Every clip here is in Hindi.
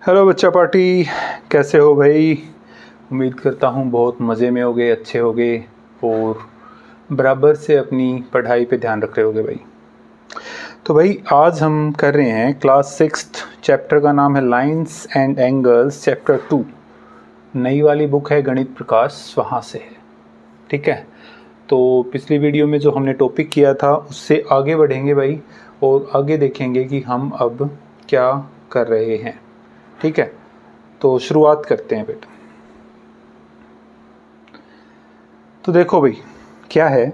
हेलो बच्चा पार्टी, कैसे हो भाई। उम्मीद करता हूँ बहुत मज़े में होगे, अच्छे होगे और बराबर से अपनी पढ़ाई पे ध्यान रख रहे होगे भाई। तो भाई आज हम कर रहे हैं क्लास 6th, चैप्टर का नाम है लाइंस एंड एंगल्स, चैप्टर 2। नई वाली बुक है गणित प्रकाश, वहाँ से है। ठीक है, तो पिछली वीडियो में जो हमने टॉपिक किया था उससे आगे बढ़ेंगे भाई और आगे देखेंगे कि हम अब क्या कर रहे हैं। ठीक है, तो शुरुआत करते हैं बेटा। तो देखो भाई क्या है,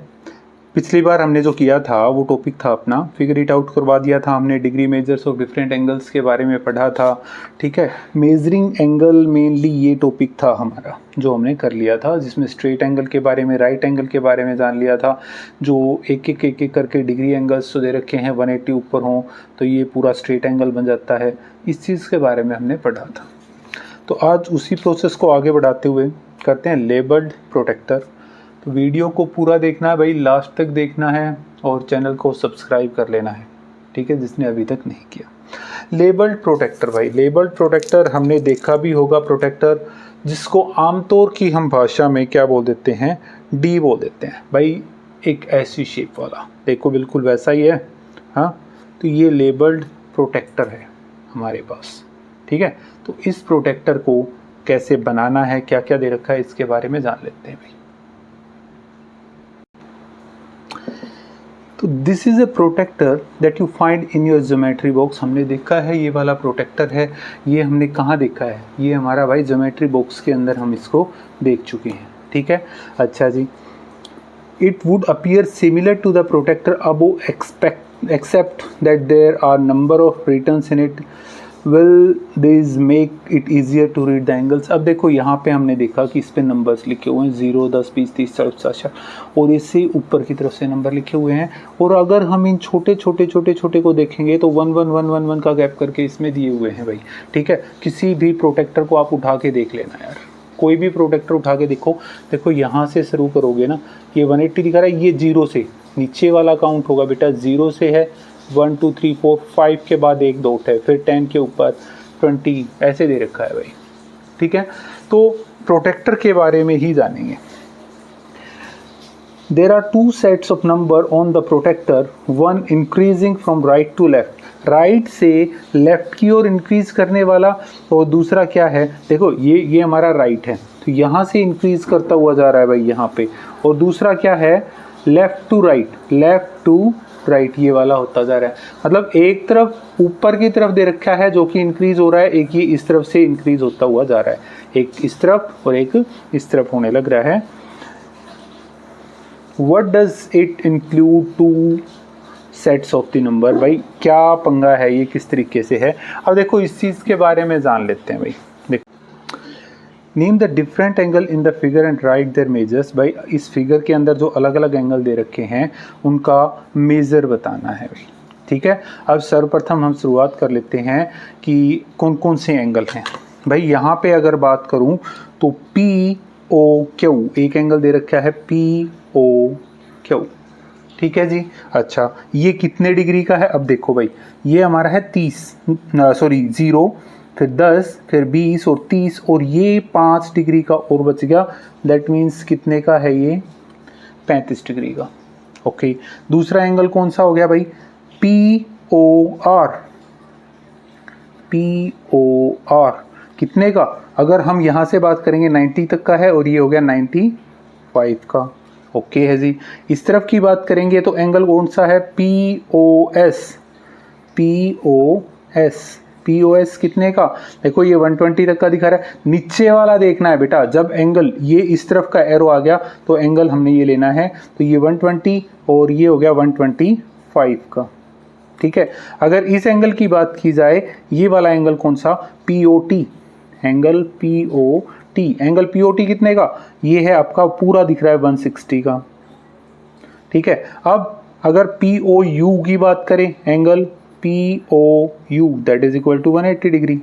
पिछली बार हमने जो किया था वो टॉपिक था अपना फिगर इट आउट करवा दिया था हमने। Degree measures of different angles के बारे में पढ़ा था। ठीक है, मेजरिंग एंगल मेनली ये टॉपिक था हमारा जो हमने कर लिया था, जिसमें स्ट्रेट एंगल के बारे में, राइट एंगल के बारे में जान लिया था। जो एक एक करके डिग्री एंगल्स जो दे रखे हैं 180 ऊपर हों तो ये पूरा स्ट्रेट एंगल बन जाता है, इस चीज़ के बारे में हमने पढ़ा था। तो आज उसी प्रोसेस को आगे बढ़ाते हुए करते हैं लेबल्ड प्रोटेक्टर। तो वीडियो को पूरा देखना है भाई, लास्ट तक देखना है और चैनल को सब्सक्राइब कर लेना है। ठीक है, जिसने अभी तक नहीं किया। लेबल्ड प्रोटेक्टर भाई, लेबल्ड प्रोटेक्टर हमने देखा भी होगा। प्रोटेक्टर जिसको आमतौर की हम भाषा में क्या बोल देते हैं, डी बोल देते हैं भाई। एक ऐसी शेप वाला, देखो बिल्कुल वैसा ही है। हाँ, तो ये लेबल्ड प्रोटेक्टर है हमारे पास। ठीक है, तो इस प्रोटेक्टर को कैसे बनाना है, क्या क्या दे रखा है, इसके बारे में जान लेते हैं भाई। तो this is a protractor that you find in your geometry box. हमने देखा है ये वाला प्रोटेक्टर है। ये हमने कहाँ देखा है, ये हमारा भाई ज्योमेट्री बॉक्स के अंदर हम इसको देख चुके हैं। ठीक है, अच्छा जी। It would appear similar to the protractor above except that there are number of returns in it will this make it easier to read the angles. अब देखो यहाँ पे हमने देखा कि इस पे नंबर्स लिखे हुए हैं 0, 10, 20, 30, 40, 50 और इससे ऊपर की तरफ से नंबर लिखे हुए हैं। और अगर हम इन छोटे छोटे को देखेंगे तो 1 1 1 1 1 का गैप करके इसमें दिए हुए हैं भाई। ठीक है, किसी भी प्रोटेक्टर को आप उठा के देख लेना यार, कोई भी प्रोटेक्टर उठा के देखो यहाँ से शुरू करोगे ना, ये 180 दिखा रहा है, ये 0 से नीचे वाला काउंट होगा बेटा। 0 से है 1 2 3 4 5 के बाद एक डॉट है, फिर 10 के ऊपर 20, ऐसे दे रखा है भाई। ठीक है, तो प्रोटेक्टर के बारे में ही जानेंगे। There are two sets of number on the protector, one increasing from right to left, right से लेफ्ट की ओर इंक्रीज करने वाला, और दूसरा क्या है, देखो ये हमारा राइट है तो यहाँ से इंक्रीज करता हुआ जा रहा है भाई यहाँ पे। और दूसरा क्या है, लेफ्ट टू राइट, ये वाला होता जा रहा है। मतलब एक तरफ ऊपर की तरफ दे रखा है जो कि इंक्रीज हो रहा है, एक ये इस तरफ से इंक्रीज होता हुआ जा रहा है, एक इस तरफ और एक इस तरफ होने लग रहा है। What does it include two sets of the number? भाई क्या पंगा है, ये किस तरीके से है। अब देखो इस चीज़ के बारे में जान लेते हैं भाई। देखो, name the different angle in the figure and right there measures. भाई इस फिगर के अंदर जो अलग अलग एंगल दे रखे हैं उनका मेज़र बताना है भाई। ठीक है, अब सर्वप्रथम हम शुरुआत कर लेते हैं कि कौन कौन से एंगल हैं भाई। यहाँ पे अगर बात करूँ तो POQ एक एंगल दे रखा है, POQ। ठीक है जी। अच्छा, ये कितने डिग्री का है, अब देखो भाई ये हमारा है 0, फिर 10, फिर 20 और 30, और ये 5 डिग्री का और बच गया। दैट मीन्स कितने का है ये, 35 डिग्री का। ओके, दूसरा एंगल कौन सा हो गया भाई, POR कितने का, अगर हम यहाँ से बात करेंगे 90 तक का है और ये हो गया 95 का। ओके है जी। इस तरफ की बात करेंगे तो एंगल कौन सा है, POS कितने का, देखो ये 120 तक का दिखा रहा है। नीचे वाला देखना है बेटा, जब एंगल ये इस तरफ का एरो आ गया तो एंगल हमने ये लेना है, तो ये 120 और ये हो गया 125 का। ठीक है, अगर इस एंगल की बात की जाए, ये वाला एंगल कौन सा, POT, एंगल POT कितने का, ये है आपका पूरा दिख रहा है 160 का। ठीक है, अब अगर POU की बात करें, angle POU that is equal to 180 degree.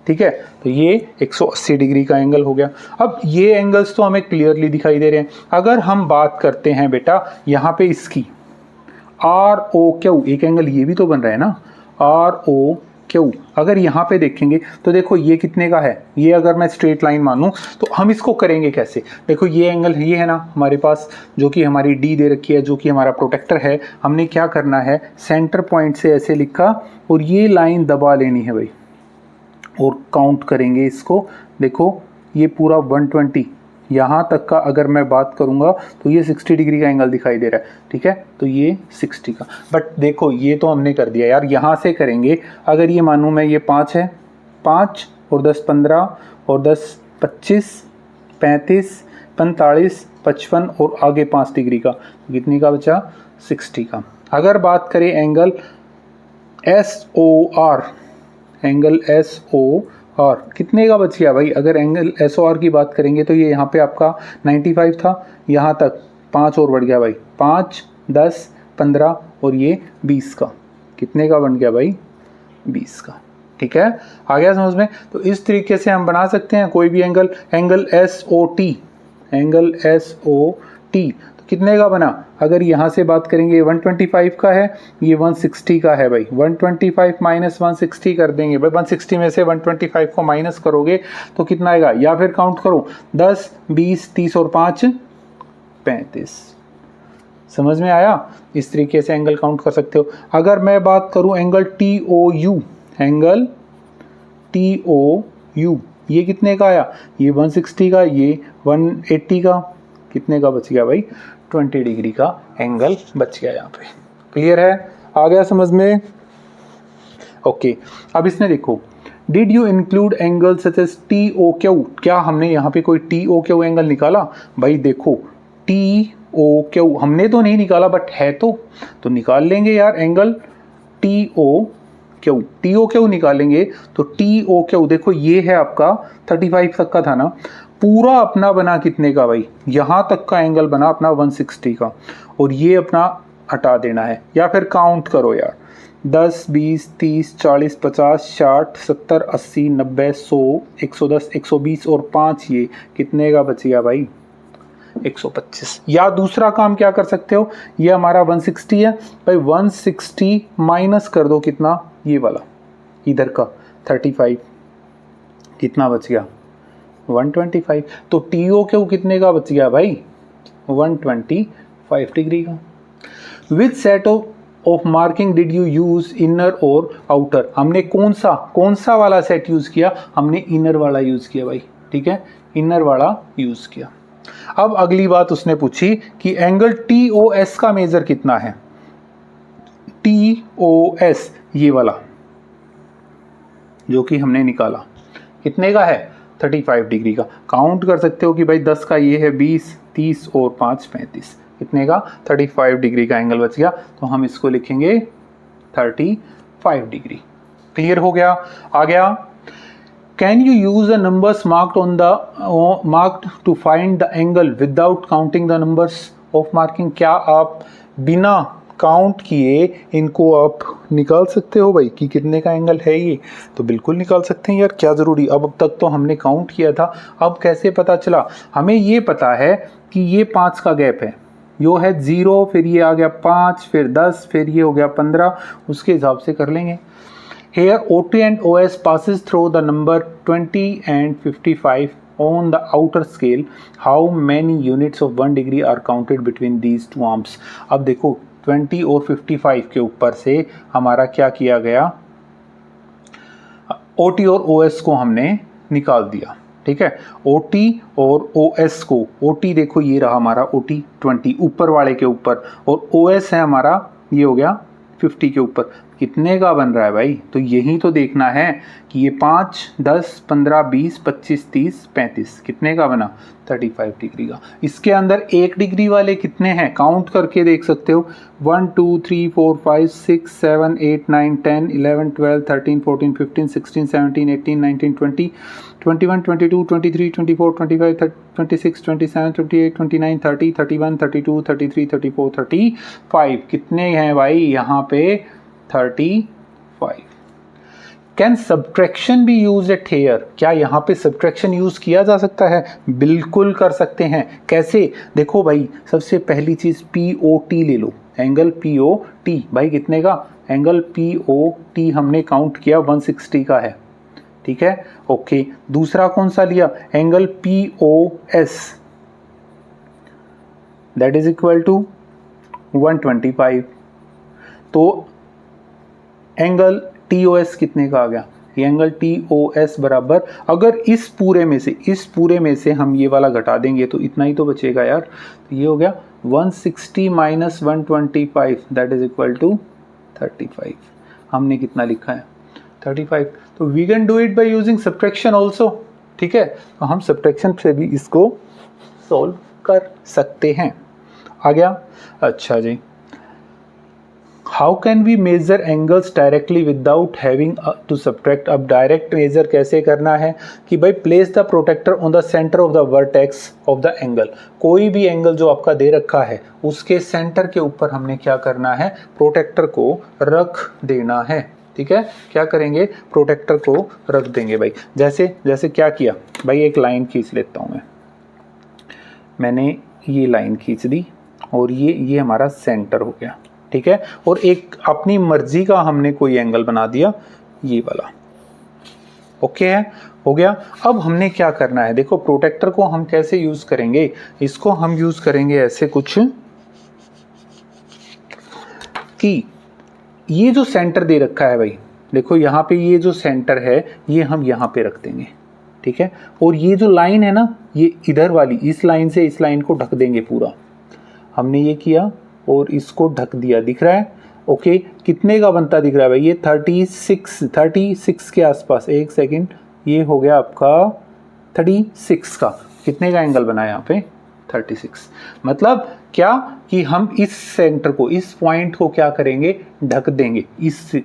ठीक है, तो ये 180 डिग्री का एंगल हो गया। अब ये एंगल्स तो हमें क्लियरली दिखाई दे रहे हैं। अगर हम बात करते हैं बेटा यहाँ पे इसकी ROQ, एक एंगल ये भी तो बन रहा है ना, ROQ क्यू। अगर यहाँ पे देखेंगे तो देखो ये कितने का है, ये अगर मैं स्ट्रेट लाइन मानूं तो हम इसको करेंगे कैसे। देखो ये एंगल ये है ना हमारे पास, जो कि हमारी डी दे रखी है, जो कि हमारा प्रोटेक्टर है। हमने क्या करना है, सेंटर पॉइंट से ऐसे लिखा और ये लाइन दबा लेनी है भाई, और काउंट करेंगे इसको। देखो ये पूरा 120 यहाँ तक का अगर मैं बात करूँगा तो ये 60 डिग्री का एंगल दिखाई दे रहा है, ठीक है। तो ये 60 का, बट देखो ये तो हमने कर दिया यार, यहाँ से करेंगे। अगर ये मानूँ मैं, ये 5 है, 5 और 10 15 और 10 25 35 45 55 और आगे 5 डिग्री का, कितनी का बचा, 60 का। अगर बात करें एंगल SOR, एंगल SOR कितने का बच गया भाई। अगर एंगल SOR की बात करेंगे तो ये यहाँ पे आपका 95 था, यहाँ तक 5 और बढ़ गया भाई, 5 10 15 और ये 20 का, कितने का बन गया भाई, 20 का, ठीक है। आ गया समझ में। तो इस तरीके से हम बना सकते हैं कोई भी angle. Angle SOT, angle SOT तो कितने का बना, अगर यहाँ से बात करेंगे 125 का है, ये 160 का है भाई। 125 माइनस 160 कर देंगे भाई, 160 में से 125 को माइनस करोगे तो कितना आएगा, या फिर काउंट करो 10 20 30 और 5 35। समझ में आया। इस तरीके से एंगल काउंट कर सकते हो। अगर मैं बात करूं एंगल TOU, एंगल TOU ये कितने का आया, ये 160 का, ये 180 का, कितने का बच गया भाई, 20 डिग्री का एंगल बच गया यहाँ पे। क्लियर है, आ गया समझ में। ओके अब इसने देखो, did you include angle such as TOQ, क्या हमने यहाँ पे कोई TOQ एंगल निकाला। भाई देखो TOQ हमने तो नहीं निकाला, बट है तो निकाल लेंगे यार। एंगल TOQ निकालेंगे तो TOQ देखो ये है आपका 35 तक का था ना, पूरा अपना बना कितने का भाई, यहाँ तक का एंगल बना अपना 160 का, और ये अपना हटा देना है। या फिर काउंट करो यार, 10 20 30 40 50 60 70 80 90 100 110 120 और 5, ये कितने का बच गया भाई, 125। या दूसरा काम क्या कर सकते हो, ये हमारा 160 है भाई, 160 माइनस कर दो कितना, ये वाला इधर का 35, कितना बच गया 125। तो TOQ कितने का बच गया भाई, 125 डिग्री का। Which set of marking did you use, inner और आउटर। हमने कौन सा वाला सेट यूज किया, हमने इनर वाला यूज किया भाई, ठीक है, इनर वाला यूज किया। अब अगली बात उसने पूछी कि एंगल TOS का मेजर कितना है। TOS ये वाला जो कि हमने निकाला कितने का है, 35 डिग्री का। काउंट कर सकते हो कि भाई 10 का ये है 20 30 और 5 35, कितने का 35 डिग्री का एंगल बच गया। तो हम इसको लिखेंगे 35 डिग्री। क्लियर हो गया, आ गया। Can you use the numbers marked to find the angle without counting the numbers of marking. क्या आप बिना काउंट किए इनको आप निकाल सकते हो भाई कि कितने का एंगल है ये। तो बिल्कुल निकाल सकते हैं यार, क्या ज़रूरी। अब तक तो हमने काउंट किया था, अब कैसे पता चला। हमें ये पता है कि ये 5 का गैप है, यो है 0, फिर ये आ गया 5, फिर 10, फिर ये हो गया 15, उसके हिसाब से कर लेंगे। Here OT and OS passes through the number 20 and 55 on the outer scale. How many units of 1 degree are counted between these two arms? अब देखो 20 और 55 के ऊपर से हमारा क्या किया गया, OT और OS को हमने निकाल दिया, ठीक है। OT और OS को, OT देखो ये रहा हमारा OT 20 ऊपर वाले के ऊपर, और OS है हमारा ये हो गया 50 के ऊपर। कितने का बन रहा है भाई, तो यही तो देखना है कि ये 5 10 15 20 25 30 35 कितने का बना, 35 डिग्री का। इसके अंदर 1 डिग्री वाले कितने हैं, काउंट करके देख सकते हो, 1 2 3 4 5 6 7 8 9 10 11 12 13 14 15 16 17 18 19 20 21 22 23 24 25 26 27 28 29 30 31 32 33 34 35 कितने हैं भाई यहाँ पे, 35। Can subtraction be use at here. क्या यहाँ पे सब्ट्रैक्शन यूज किया जा सकता है, बिल्कुल कर सकते हैं। कैसे, देखो भाई सबसे पहली चीज POT ले लो, एंगल पी ओ टी भाई कितने का, एंगल पी ओ टी हमने काउंट किया 160 का है, ठीक है। ओके, दूसरा कौन सा लिया, angle P O S, that is equal to 125। तो एंगल टी ओ एस कितने का आ गया, ये एंगल टी ओ एस बराबर, अगर इस पूरे में से हम ये वाला घटा देंगे तो इतना ही तो बचेगा यार, तो ये हो गया 160 minus 125 that is equal to 35। हमने कितना लिखा है 35। तो we can do it by using subtraction also, ठीक है। तो हम सब्ट्रैक्शन से भी इसको सॉल्व कर सकते हैं। आ गया, अच्छा जी। How can we measure angles directly without having to subtract. अब डायरेक्ट मेजर कैसे करना है कि भाई place the protractor on the centre of the vertex of the angle. कोई भी एंगल जो आपका दे रखा है उसके सेंटर के ऊपर हमने क्या करना है, प्रोटेक्टर को रख देना है, ठीक है। क्या करेंगे, प्रोटेक्टर को रख देंगे भाई। जैसे क्या किया भाई, एक लाइन खींच लेता हूँ मैंने ये लाइन खींच दी और ये हमारा सेंटर हो गया, ठीक है। और एक अपनी मर्जी का हमने कोई एंगल बना दिया, ये वाला, ओके है, हो गया। अब हमने क्या करना है, देखो प्रोटेक्टर को हम कैसे यूज करेंगे, इसको हम यूज करेंगे ऐसे कुछ कि ये जो सेंटर दे रखा है भाई, देखो यहाँ पे ये जो सेंटर है ये हम यहाँ पे रख देंगे, ठीक है। और ये जो लाइन है ना, ये इधर वाली इस लाइन से इस लाइन को ढक देंगे पूरा। हमने ये किया और इसको ढक दिया, दिख रहा है, ओके। कितने का बनता दिख रहा है भाई, ये 36 के आसपास, एक सेकंड, ये हो गया आपका 36 का, कितने का एंगल बना है यहाँ पे 36। मतलब क्या कि हम इस सेंटर को, इस पॉइंट को क्या करेंगे, ढक देंगे इससे,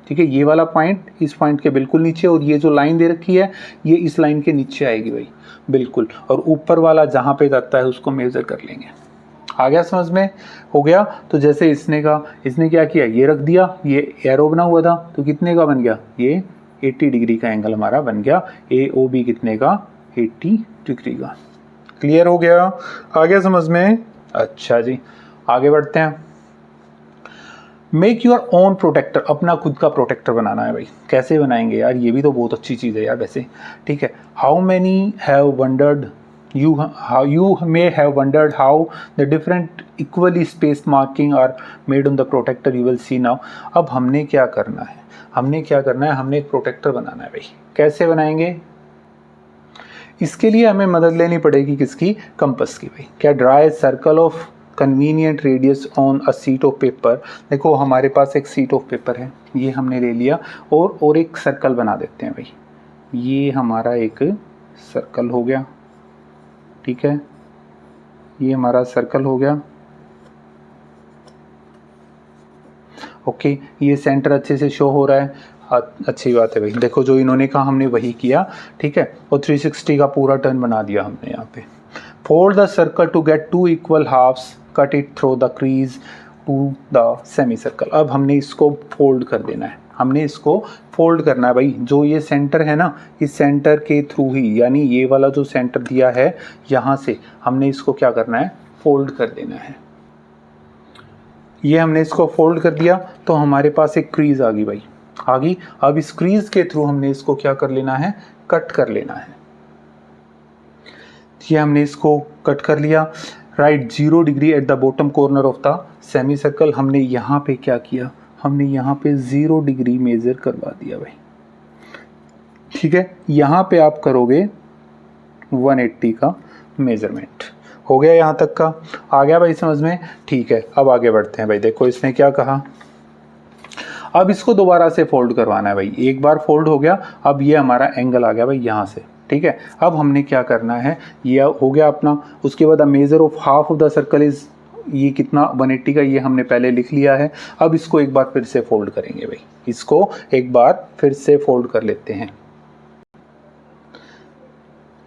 ठीक है। ये वाला पॉइंट इस पॉइंट के बिल्कुल नीचे, और ये जो लाइन दे रखी है ये इस लाइन के नीचे आएगी भाई, बिल्कुल। और ऊपर वाला जहाँ पे जाता है उसको मेजर कर लेंगे। आ गया समझ में, हो गया। तो जैसे इसने क्या किया, ये रख दिया, ये एरो बना हुआ था तो कितने का बन गया, ये 80 डिग्री का एंगल हमारा बन गया। ए ओ बी कितने का, 80 डिग्री का। क्लियर हो गया, आ गया समझ में। अच्छा जी, आगे बढ़ते हैं। मेक योर ओन प्रोटेक्टर, अपना खुद का प्रोटेक्टर बनाना है भाई। कैसे बनाएंगे यार, ये भी तो बहुत अच्छी चीज़ है यार वैसे, ठीक है। How many have wondered you may have wondered how the different equally spaced marking are made on the protector, you will see now। अब हमने क्या करना है, हमने एक प्रोटेक्टर बनाना है भाई। कैसे बनाएंगे, इसके लिए हमें मदद लेनी पड़ेगी किसकी, कंपास की भाई। क्या, draw a circle of convenient radius on a seat of paper. देखो हमारे पास एक सीट ऑफ पेपर है, ये हमने ले लिया और एक सर्कल बना देते हैं भाई। ये हमारा एक सर्कल हो गया, ठीक है, ये हमारा सर्कल हो गया, ओके। ये सेंटर अच्छे से शो हो रहा है, अच्छी बात है भाई। देखो जो इन्होंने कहा हमने वही किया, ठीक है। और 360 का पूरा टर्न बना दिया हमने यहाँ पे। Fold the circle to get 2 equal halves, cut it through the crease to the semicircle. अब हमने इसको फोल्ड कर देना है, हमने इसको फोल्ड करना है भाई। जो ये सेंटर है ना, इस सेंटर के थ्रू ही, यानी ये वाला जो सेंटर दिया है यहाँ से हमने इसको क्या करना है, फोल्ड कर देना है। ये हमने इसको फोल्ड कर दिया तो हमारे पास एक क्रीज आ गई भाई, आ गई। अब इस क्रीज के थ्रू हमने इसको क्या कर लेना है, कट कर लेना है। ये हमने इसको कट कर लिया। Right 0 degree at the bottom corner of the semi circle. हमने यहाँ पे क्या किया, हमने यहाँ पे 0 डिग्री मेजर करवा दिया भाई, ठीक है। यहाँ पे आप करोगे 180 का मेजरमेंट। हो गया यहाँ तक का, आ गया भाई समझ में, ठीक है। अब आगे बढ़ते हैं भाई। देखो इसने क्या कहा, अब इसको दोबारा से फोल्ड करवाना है भाई। एक बार फोल्ड हो गया, अब ये हमारा एंगल आ गया भाई यहाँ से, ठीक है। अब हमने क्या करना है, ये हो गया अपना। उसके बाद measure of half of the circle is, ये कितना 180 का, ये हमने पहले लिख लिया है। अब इसको एक बार फिर से फोल्ड करेंगे भाई, इसको एक बार फिर से फोल्ड कर लेते हैं।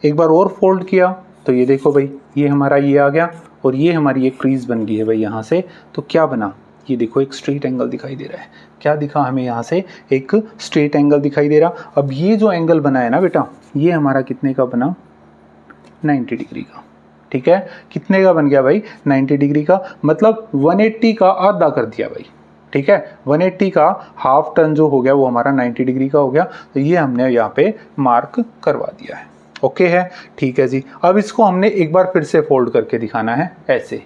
एक बार और फोल्ड किया तो ये देखो भाई, ये हमारा ये आ गया और ये हमारी एक क्रीज बन गई है भाई यहाँ से। तो क्या बना, ये देखो एक स्ट्रेट एंगल दिखाई दे रहा है। क्या दिखा हमें यहाँ से, एक स्ट्रेट एंगल दिखाई दे रहा। अब ये जो एंगल बना है ना बेटा, ये हमारा कितने का बना, 90 डिग्री का, ठीक है, कितने का बन गया भाई 90 डिग्री का, मतलब 180 का आधा कर दिया भाई, ठीक है, 180 का हाफ टर्न जो हो गया वो हमारा 90 डिग्री का हो गया, तो ये हमने यहाँ पे मार्क करवा दिया है। ओके है, ठीक है जी। अब इसको हमने एक बार फिर से फोल्ड करके दिखाना है ऐसे।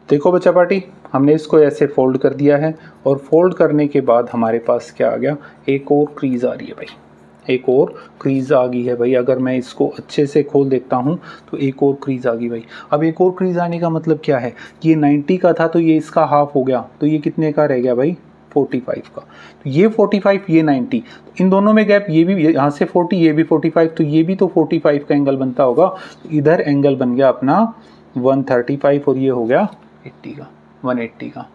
देखो बच्चा पार्टी, हमने इसको ऐसे फोल्ड कर दिया है और फोल्ड करने के बाद हमारे पास क्या आ गया, एक और क्रीज आ रही है भाई, एक और क्रीज आ गई है भाई। अगर मैं इसको अच्छे से खोल देखता हूँ तो एक और क्रीज आ गई भाई। अब एक और क्रीज आने का मतलब क्या है, कि ये 90 का था तो ये इसका हाफ हो गया, तो ये कितने का रह गया भाई 45 का। तो ये 45, ये 90, तो इन दोनों में गैप, ये भी यहाँ से 40, ये भी 45, तो ये भी तो 45 का एंगल बनता होगा। तो इधर एंगल बन गया अपना 135 और ये हो गया 80 का, 180 का।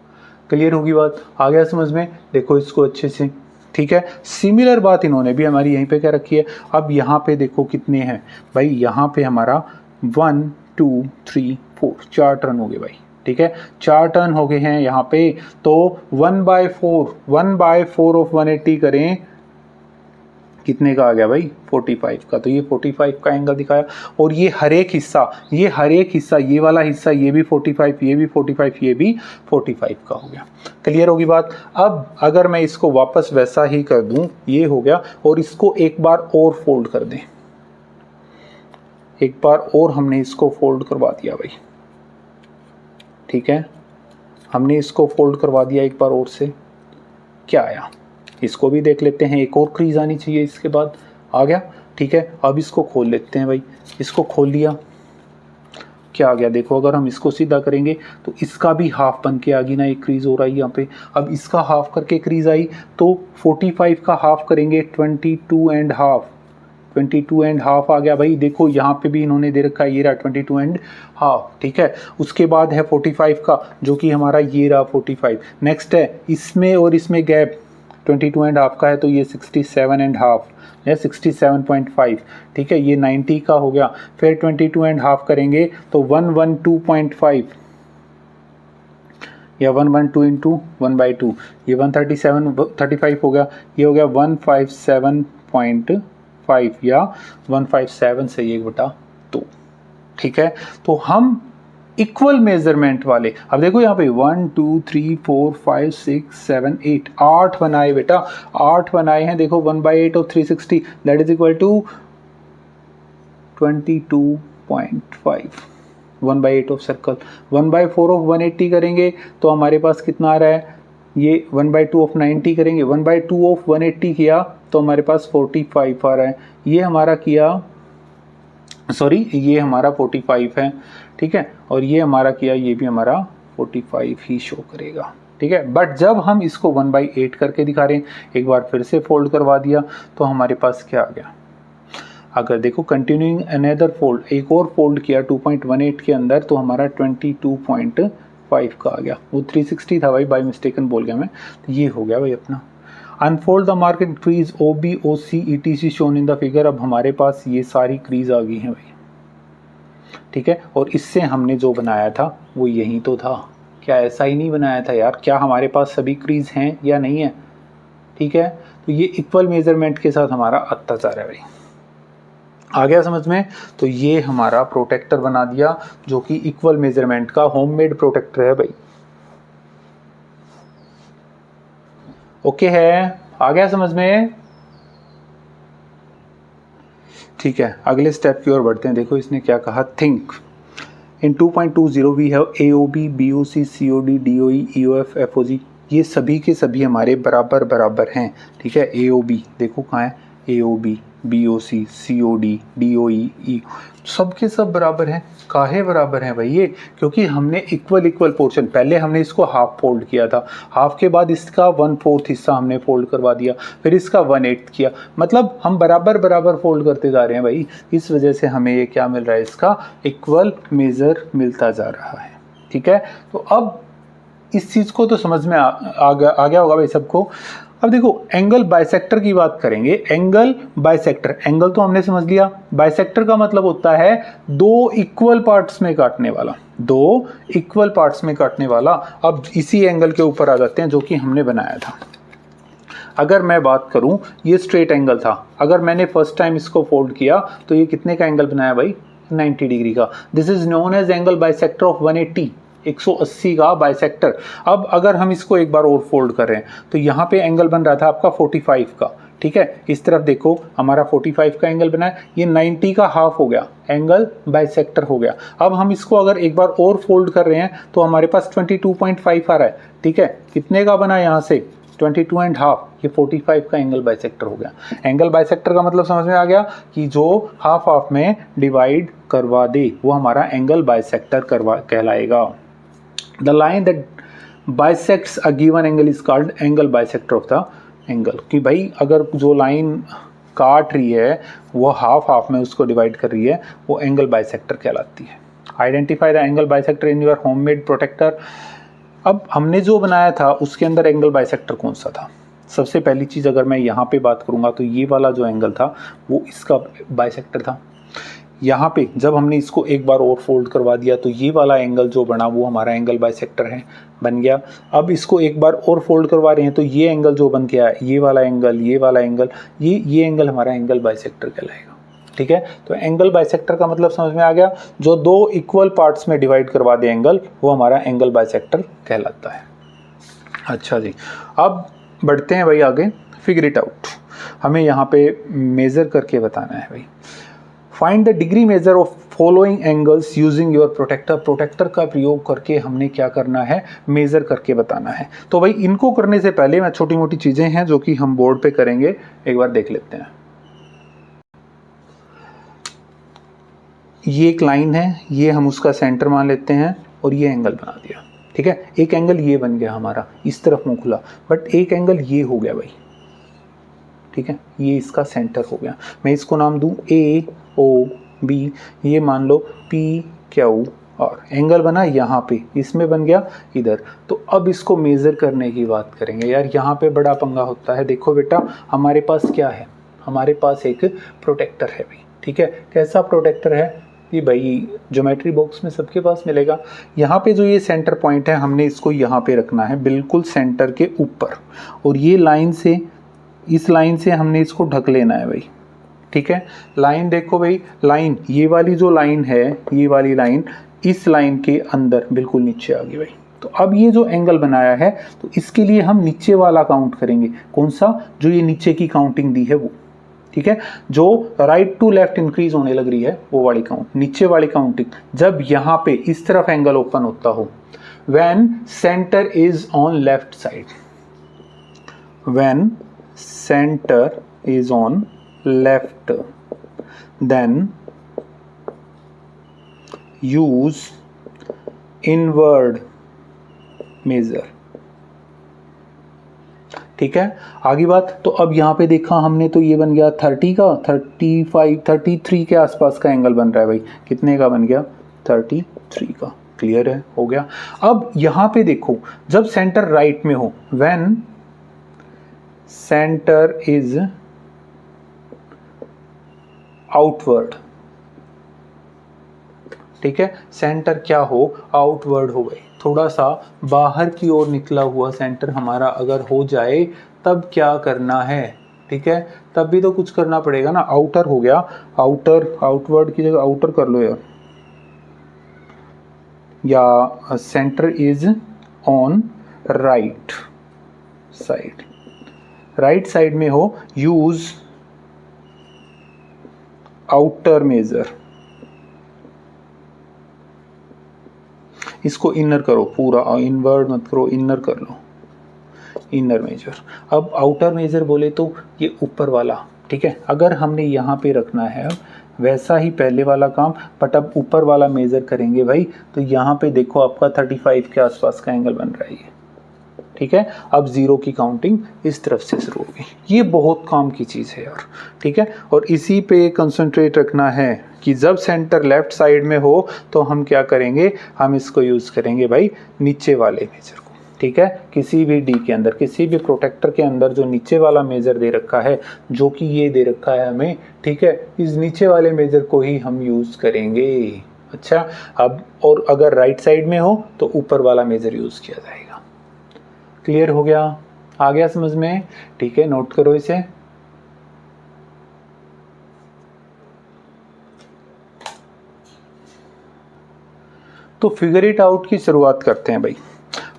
क्लियर होगी बात, आ गया समझ में, देखो इसको अच्छे से, ठीक है। सिमिलर बात इन्होंने भी हमारी यहीं पे क्या रखी है। अब यहाँ पे देखो कितने हैं भाई, यहाँ पे हमारा 1 2 3 4 4 टर्न हो गए भाई, ठीक है, 4 टर्न हो गए हैं यहाँ पे। तो 1/4 ऑफ 180 करें, कितने का आ गया भाई 45 का। तो ये 45 का एंगल दिखाया, और ये हर एक हिस्सा, ये वाला हिस्सा, ये भी 45, ये भी 45, ये भी 45 का हो गया। क्लियर होगी बात। अब अगर मैं इसको वापस वैसा ही कर दूं, ये हो गया, और इसको एक बार और फोल्ड कर दें, एक बार और हमने इसको फोल्ड करवा दिया भाई, ठीक है, हमने इसको फोल्ड करवा दिया एक बार और से, क्या आया इसको भी देख लेते हैं। एक और क्रीज आनी चाहिए इसके बाद, आ गया, ठीक है। अब इसको खोल लेते हैं भाई, इसको खोल लिया, क्या आ गया देखो, अगर हम इसको सीधा करेंगे तो इसका भी हाफ बन के आ गई ना, एक क्रीज हो रहा है यहाँ पे। अब इसका हाफ करके क्रीज आई, तो 45 का हाफ करेंगे 22.5 आ गया भाई। देखो यहाँ पे भी इन्होंने दे रखा है, ये रहा 22.5, ठीक है। उसके बाद है 45 का, जो कि हमारा ये रहा 45। नेक्स्ट है इसमें और इसमें गैप 22.5 का है, तो ये 67.5 या 67.5, ठीक है। ये 90 का हो गया, फिर 22.5 करेंगे तो 112.5 या 112 इंटू 1/2, ये 137 हो गया, ये हो गया 157.5 या 157 से 1/2, ठीक है। तो हम इक्वल मेजरमेंट वाले, अब देखो यहाँ पे 1 2 3 4 5 6 7 8 8 बनाए बेटा, 8 बनाए हैं। देखो 1/8 of 360 that is equal to 22.5, 1/8 of circle. 1/4 of 180 करेंगे तो हमारे पास कितना आ रहा है, ये 1/2 ऑफ 90 करेंगे, 1/2 ऑफ 180 किया तो हमारे पास 45 आ रहा है। ये हमारा किया, सॉरी ये हमारा 45 है, ठीक है, और ये हमारा किया, ये भी हमारा 45 ही शो करेगा, ठीक है। बट जब हम इसको 1/8 करके दिखा रहे हैं, एक बार फिर से फोल्ड करवा दिया, तो हमारे पास क्या आ गया, अगर देखो कंटिन्यूइंग अनदर फोल्ड, एक और फोल्ड किया 2.18 के अंदर, तो हमारा 22.5 का आ गया। वो 360 था भाई, बाय मिस्टेकन बोल गया मैं, तो ये हो गया भाई अपना। Unfold the market crease OB OC ETC shown in the figure. अब हमारे पास ये सारी क्रीज आ गई हैं भाई, ठीक है, और इससे हमने जो बनाया था वो यही तो था, क्या ऐसा ही नहीं बनाया था यार, क्या हमारे पास सभी क्रीज हैं या नहीं है, ठीक है। तो ये इक्वल मेजरमेंट के साथ हमारा आता जा रहा है भाई, आ गया समझ में। तो ये हमारा प्रोटेक्टर बना दिया, जो कि इक्वल मेजरमेंट का होममेड प्रोटेक्टर है भाई। ओके है, आ गया समझ में, ठीक है। अगले स्टेप की ओर बढ़ते हैं। देखो इसने क्या कहा, think in 2.20 we have AOB BOC COD DOE EOF FOG, ये सभी के सभी हमारे बराबर बराबर हैं, ठीक है। AOB देखो कहाँ है, AOB BOC COD DOE सबके सब बराबर हैं। काहे बराबर हैं भाई ये, क्योंकि हमने इक्वल पोर्शन, पहले हमने इसको हाफ फोल्ड किया था, हाफ के बाद इसका 1/4 हिस्सा हमने फोल्ड करवा दिया, फिर इसका 1/8 किया, मतलब हम बराबर बराबर फोल्ड करते जा रहे हैं भाई। इस वजह से हमें ये क्या मिल रहा है, इसका इक्वल मेजर मिलता जा रहा है, ठीक है। तो अब इस चीज़ को तो समझ में आ गया होगा भाई सबको। अब देखो एंगल बाइसेक्टर की बात करेंगे। एंगल बाइसेक्टर, एंगल तो हमने समझ लिया, बाइसेक्टर का मतलब होता है दो इक्वल पार्ट्स में काटने वाला, दो इक्वल पार्ट्स में काटने वाला। अब इसी एंगल के ऊपर आ जाते हैं जो कि हमने बनाया था। अगर मैं बात करूं, ये स्ट्रेट एंगल था, अगर मैंने फर्स्ट टाइम इसको फोल्ड किया तो ये कितने का एंगल बनाया भाई, 90 डिग्री का। This is known as angle bisector of 180, 180 का बाइसेक्टर। अब अगर हम इसको एक बार और फोल्ड कर रहे हैं तो यहाँ पे एंगल बन रहा था आपका 45 का, ठीक है। इस तरफ देखो हमारा 45 का एंगल बना है, ये 90 का हाफ हो गया, एंगल बाइसेक्टर हो गया। अब हम इसको अगर एक बार और फोल्ड कर रहे हैं तो हमारे पास 22.5 आ रहा है, ठीक है। कितने का बना यहाँ से 22.5, ये 45 का एंगल बाइसेक्टर हो गया। एंगल बाइसेक्टर का मतलब समझ में आ गया कि जो हाफ हाफ में डिवाइड करवा दे वो हमारा एंगल बाइसेक्टर कहलाएगा। The line that bisects a given angle is called angle bisector of the angle. कि भाई अगर जो लाइन काट रही है वो हाफ हाफ में उसको डिवाइड कर रही है, वो एंगल बाइसेक्टर कहलाती है। Identify the angle bisector in your homemade protractor. अब हमने जो बनाया था उसके अंदर एंगल बाइसेक्टर कौन सा था? सबसे पहली चीज़ अगर मैं यहाँ पे बात करूँगा तो ये वाला जो एंगल था वो इसका बाइसेक्टर था। यहाँ पे जब हमने इसको एक बार और फोल्ड करवा दिया तो ये वाला एंगल जो बना वो हमारा एंगल बाइसेक्टर है, बन गया। अब इसको एक बार और फोल्ड करवा रहे हैं तो ये एंगल जो बन गया, ये वाला एंगल, ये वाला एंगल, ये एंगल हमारा एंगल बाइसेक्टर कहलाएगा, ठीक है। तो एंगल बाइसेक्टर का मतलब समझ में आ गया, जो दो इक्वल पार्ट्स में डिवाइड करवा दे एंगल, वो हमारा एंगल बाइसेक्टर कहलाता है। अच्छा जी, अब बढ़ते हैं भाई आगे, फिगर इट आउट। हमें यहाँ पे मेज़र करके बताना है भाई। Find the degree measure of following angles using your protractor. Protractor का प्रयोग करके हमने क्या करना है, मेजर करके बताना है। तो भाई इनको करने से पहले मैं छोटी मोटी चीज़ें हैं जो कि हम बोर्ड पे करेंगे, एक बार देख लेते हैं। ये एक लाइन है, ये हम उसका सेंटर मान लेते हैं और ये एंगल बना दिया, ठीक है। एक एंगल ये बन गया हमारा, इस तरफ मुंह खुला, बट एक एंगल ये हो गया भाई, ठीक है। ये इसका सेंटर हो गया। मैं इसको नाम दूं ए ओ बी, ये मान लो पी क्यू, और एंगल बना यहाँ पे, इसमें बन गया इधर। तो अब इसको मेज़र करने की बात करेंगे। यार यहाँ पे बड़ा पंगा होता है। देखो बेटा, हमारे पास क्या है, हमारे पास एक प्रोटेक्टर है भाई, ठीक है। कैसा प्रोटेक्टर है ये भाई, ज्योमेट्री बॉक्स में सबके पास मिलेगा। यहाँ पे जो ये सेंटर पॉइंट है हमने इसको यहाँ पे रखना है, बिल्कुल सेंटर के ऊपर, और ये लाइन से, इस लाइन से हमने इसको ढक लेना है भाई, ठीक है। लाइन देखो भाई, लाइन ये वाली जो लाइन है, ये वाली लाइन इस लाइन के अंदर बिल्कुल नीचे आ गई भाई। तो अब ये जो एंगल बनाया है तो इसके लिए हम नीचे वाला काउंट करेंगे। कौन सा? जो ये नीचे की काउंटिंग दी है वो, ठीक है। जो राइट टू लेफ्ट इंक्रीज होने लग रही है वो वाली काउंट, नीचे वाली काउंटिंग। जब यहाँ पे इस तरफ एंगल ओपन होता हो, when centre is on left side, when centre is on left, then use inward measure, ठीक है। आगे बात, तो अब यहाँ पे देखा हमने तो ये बन गया 30 का, 35 33 के आसपास का एंगल बन रहा है भाई। कितने का बन गया? 33 का। क्लियर है, हो गया। अब यहाँ पे देखो, जब सेंटर राइट में हो, when सेंटर इज आउटवर्ड, ठीक है। सेंटर क्या हो? आउटवर्ड हो गई, थोड़ा सा बाहर की ओर निकला हुआ सेंटर हमारा अगर हो जाए तब क्या करना है, ठीक है। तब भी तो कुछ करना पड़ेगा ना। आउटर हो गया, आउटर, आउटवर्ड की जगह आउटर कर लो यार, या centre is on right side, right side में हो, यूज आउटर मेजर। इसको इनर करो पूरा, इनवर्ड मत करो, इनर कर लो, इनर मेजर। अब आउटर मेजर बोले तो ये ऊपर वाला, ठीक है। अगर हमने यहाँ पे रखना है वैसा ही पहले वाला काम, बट अब ऊपर वाला मेजर करेंगे भाई। तो यहाँ पे देखो आपका 35 के आसपास का एंगल बन रहा है ये, ठीक है। अब जीरो की काउंटिंग इस तरफ से शुरू होगी। ये बहुत काम की चीज़ है यार, ठीक है। और इसी पे कंसंट्रेट रखना है कि जब सेंटर लेफ्ट साइड में हो तो हम क्या करेंगे, हम इसको यूज़ करेंगे भाई नीचे वाले मेजर को, ठीक है। किसी भी डी के अंदर, किसी भी प्रोटेक्टर के अंदर जो नीचे वाला मेजर दे रखा है, जो कि ये दे रखा है हमें, ठीक है, इस नीचे वाले मेजर को ही हम यूज़ करेंगे। अच्छा, अब और अगर राइट साइड में हो तो ऊपर वाला मेजर यूज़ किया जाएगा। क्लियर हो गया? आ गया समझ में? ठीक है, नोट करो इसे। तो फिगर इट आउट की शुरुआत करते हैं भाई।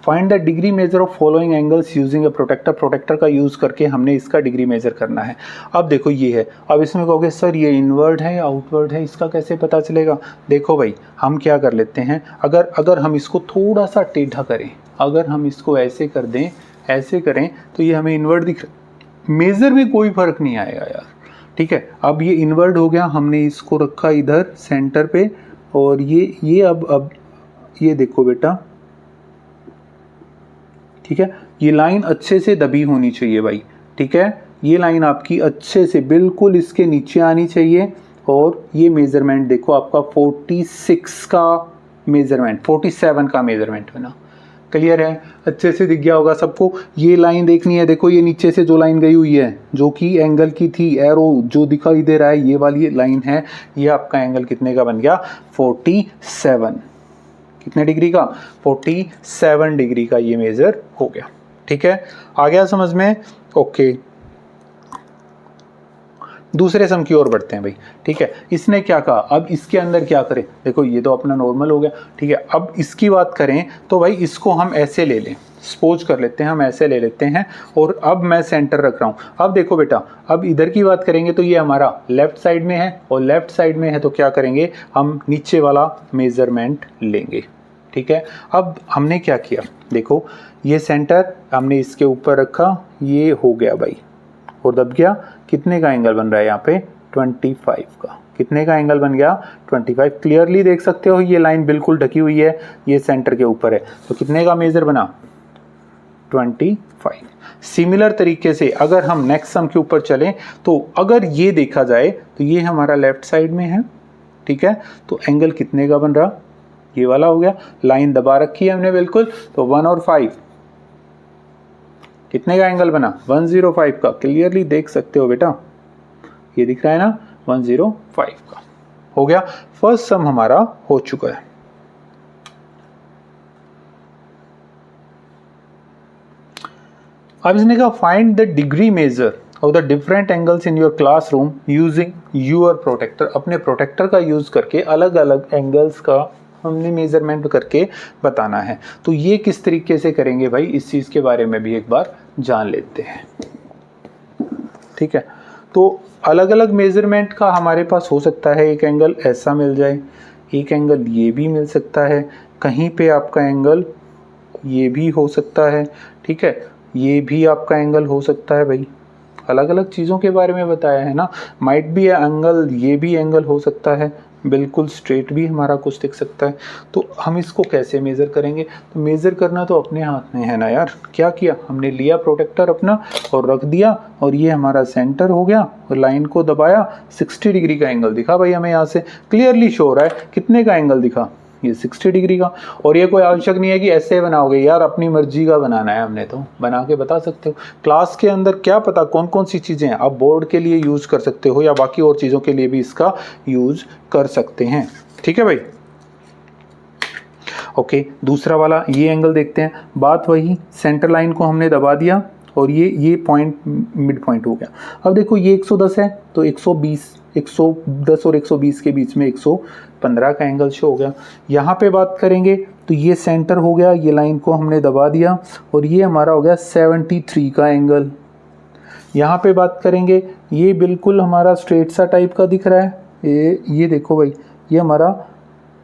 Find the degree measure of following angles using a protractor. Protractor का यूज़ करके हमने इसका डिग्री मेजर करना है। अब देखो ये है, अब इसमें कहोगे सर ये इनवर्ड है आउटवर्ड है, इसका कैसे पता चलेगा? देखो भाई हम क्या कर लेते हैं, अगर हम इसको थोड़ा सा टेढ़ा करें, अगर हम इसको ऐसे कर दें, ऐसे करें तो ये हमें इनवर्ड दिख रहा है, मेज़र में कोई फ़र्क नहीं आएगा यार। ठीक है, अब ये इनवर्ड हो गया, हमने इसको रखा इधर सेंटर पे, और ये अब ये देखो बेटा, ठीक है, ये लाइन अच्छे से दबी होनी चाहिए भाई। ठीक है, ये लाइन आपकी अच्छे से बिल्कुल इसके नीचे आनी चाहिए, और ये मेज़रमेंट देखो आपका 46 का मेज़रमेंट, 47 का मेज़रमेंट बना। क्लियर है, अच्छे से दिख गया होगा सबको। ये लाइन देखनी है, देखो ये नीचे से जो लाइन गई हुई है जो कि एंगल की थी, एरो जो दिखाई दे रहा है ये वाली लाइन है, ये आपका एंगल कितने का बन गया? 47। कितने डिग्री का? 47 डिग्री का ये मेजर हो गया। ठीक है, आ गया समझ में? ओके, दूसरे सम की ओर बढ़ते हैं भाई। ठीक है, इसने क्या कहा, अब इसके अंदर क्या करें? देखो ये तो अपना नॉर्मल हो गया। ठीक है, अब इसकी बात करें तो भाई इसको हम ऐसे ले लें, सपोज कर लेते हैं हम ऐसे ले लेते हैं, और अब मैं सेंटर रख रहा हूँ। अब देखो बेटा, अब इधर की बात करेंगे तो ये हमारा लेफ्ट साइड में है, और लेफ्ट साइड में है तो क्या करेंगे हम, नीचे वाला मेजरमेंट लेंगे। ठीक है, अब हमने क्या किया, देखो ये सेंटर हमने इसके ऊपर रखा, ये हो गया भाई, और दब गया। कितने का एंगल बन रहा है यहाँ पे? 25 का। कितने का एंगल बन गया? 25। क्लियरली देख सकते हो ये लाइन बिल्कुल ढकी हुई है, ये सेंटर के ऊपर है, तो कितने का मेजर बना? 25। सिमिलर तरीके से अगर हम नेक्स्ट सम के ऊपर चलें तो अगर ये देखा जाए तो ये हमारा लेफ्ट साइड में है। ठीक है, तो एंगल कितने का बन रहा? ये वाला हो गया, लाइन दबा रखी है हमने बिल्कुल, तो 1 और 5 कितने का एंगल बना? 105 का। क्लियरली देख सकते हो बेटा, ये दिख रहा है ना, 105 का हो गया। फर्स्ट सम हमारा हो चुका है। अब इसने कहा find the degree measure of the different angles in your classroom using your protractor. अपने प्रोटेक्टर का यूज करके अलग अलग एंगल्स का हमने मेजरमेंट करके बताना है। तो ये किस तरीके से करेंगे भाई, इस चीज़ के बारे में भी एक बार जान लेते हैं। ठीक है, तो अलग अलग मेजरमेंट का हमारे पास हो सकता है, एक एंगल ऐसा मिल जाए, एक एंगल ये भी मिल सकता है, कहीं पे आपका एंगल ये भी हो सकता है। ठीक है, ये भी आपका एंगल हो सकता है भाई, अलग अलग चीज़ों के बारे में बताया है ना। माइट भी एंगल, ये भी एंगल हो सकता है, बिल्कुल स्ट्रेट भी हमारा कुछ दिख सकता है। तो हम इसको कैसे मेज़र करेंगे? तो मेज़र करना तो अपने हाथ में है ना यार। क्या किया हमने, लिया प्रोटेक्टर अपना और रख दिया, और ये हमारा सेंटर हो गया, और लाइन को दबाया, 60 डिग्री का एंगल दिखा भाई हमें यहाँ से, क्लियरली शो हो रहा है। कितने का एंगल दिखा? ये 60 डिग्री का। और ये कोई आवश्यक नहीं है कि ऐसे बनाओगे यार, अपनी मर्जी का बनाना है, हमने तो बना के बता सकते हो। क्लास के अंदर क्या पता कौन कौन सी चीज़ें हैं, आप बोर्ड के लिए यूज़ कर सकते हो या बाकी और चीज़ों के लिए भी इसका यूज़ कर सकते हैं। ठीक है भाई, ओके, दूसरा वाला ये एंगल देखते हैं। बात वही, सेंटर लाइन को हमने दबा दिया और ये पॉइंट मिड पॉइंट हो गया। अब देखो ये 110 है तो 110 और 120 के बीच में 115 का एंगल शो हो गया। यहाँ पे बात करेंगे तो ये सेंटर हो गया, ये लाइन को हमने दबा दिया और ये हमारा हो गया 73 का एंगल। यहाँ पे बात करेंगे, ये बिल्कुल हमारा स्ट्रेट सा टाइप का दिख रहा है, ये देखो भाई, ये हमारा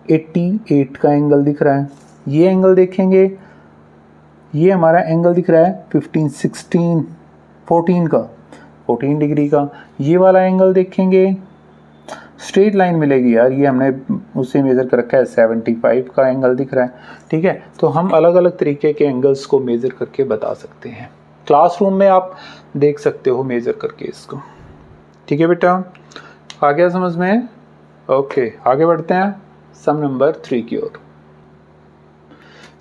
88 का एंगल दिख रहा है। ये एंगल देखेंगे, ये हमारा एंगल दिख रहा है 14 का, 14 डिग्री का। ये वाला एंगल देखेंगे, स्ट्रेट लाइन मिलेगी यार, ये हमने उससे मेज़र कर रखा है, 75 का एंगल दिख रहा है। ठीक है, तो हम अलग अलग तरीके के एंगल्स को मेज़र करके बता सकते हैं। क्लासरूम में आप देख सकते हो मेज़र करके इसको। ठीक है बेटा, आ गया समझ में? ओके, आगे बढ़ते हैं सम नंबर 3 की ओर।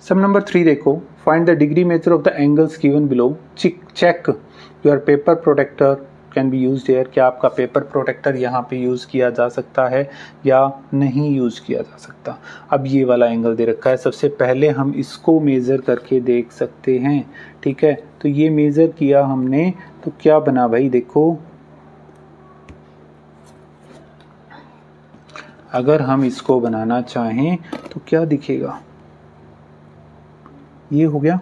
सम नंबर 3 देखो, find the degree measure of the angles given below. Check your paper protractor can be used here. क्या आपका पेपर प्रोटेक्टर यहाँ पे यूज़ किया जा सकता है या नहीं यूज़ किया जा सकता। अब ये वाला एंगल दे रखा है, सबसे पहले हम इसको मेज़र करके देख सकते हैं। ठीक है, तो ये मेज़र किया हमने तो क्या बना भाई, देखो अगर हम इसको बनाना चाहें तो क्या दिखेगा, ये हो गया।